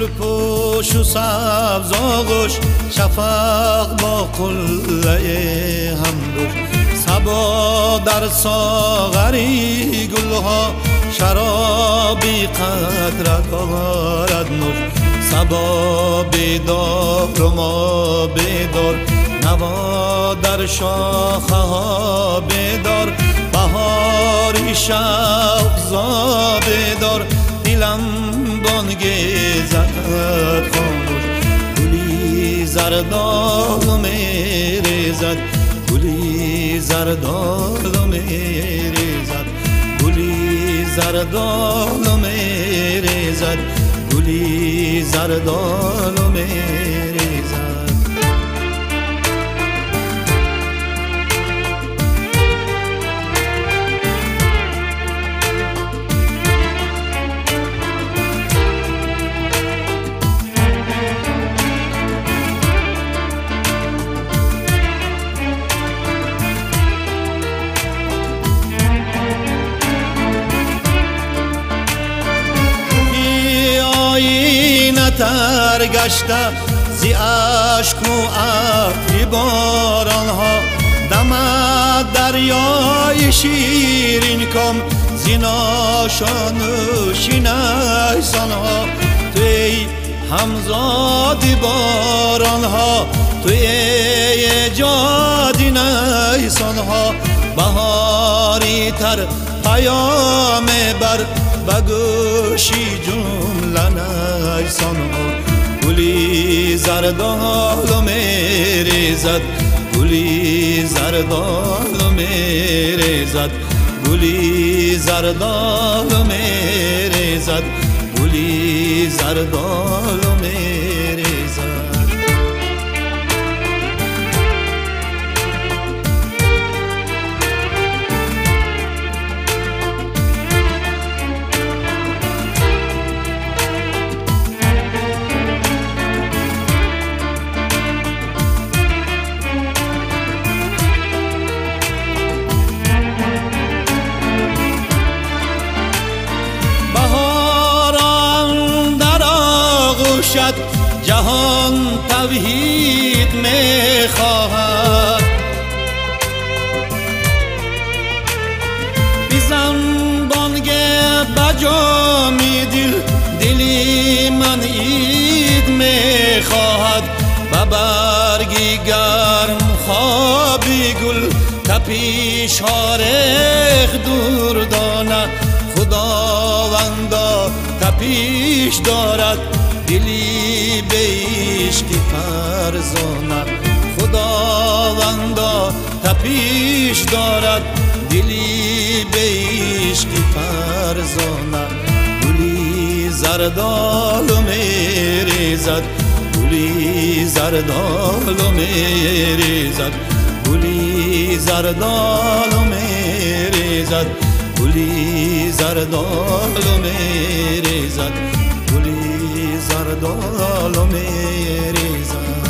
گل پوش و سبز آغوش شفق با قله همدوش صبا در ساغری گلها شرابی قدرت آرد نوش صبا بیدار و ما بیدار نوا در شاخه ها بیدار بهاری شوق زا بیدار دلم بانگیزد خاموش گلی زردال میریزد گلی زردال میریزد گلی زردال میریزد گلی زردال میریزد تر گشته زی عشق و ابر باران ها دم دریای شیرین کم زی ناشان نیسان ها توی همزاد باران ها توی جادی نیسان ها بهاری تر پیام بر بگوشی جمله نیسان ها گلی زردال میریزد گلی زردال میریزد گلی زردال میریزد گلی زردال میریزد جهان توحید می خواهد بزن بانگ بجامی دلی من عید می خواهد و برگی گرم خوابی گل تپیش هارخ دور دانه خداوندا تپیش دارد دلی به عشقی فرزانه خداوندا تپیش دارد دلی به عشقی فرزانه گلی زردال میریزد گلی زردال میریزد گلی زردال میریزد گلی زردال میریزد گلی زردال میریزد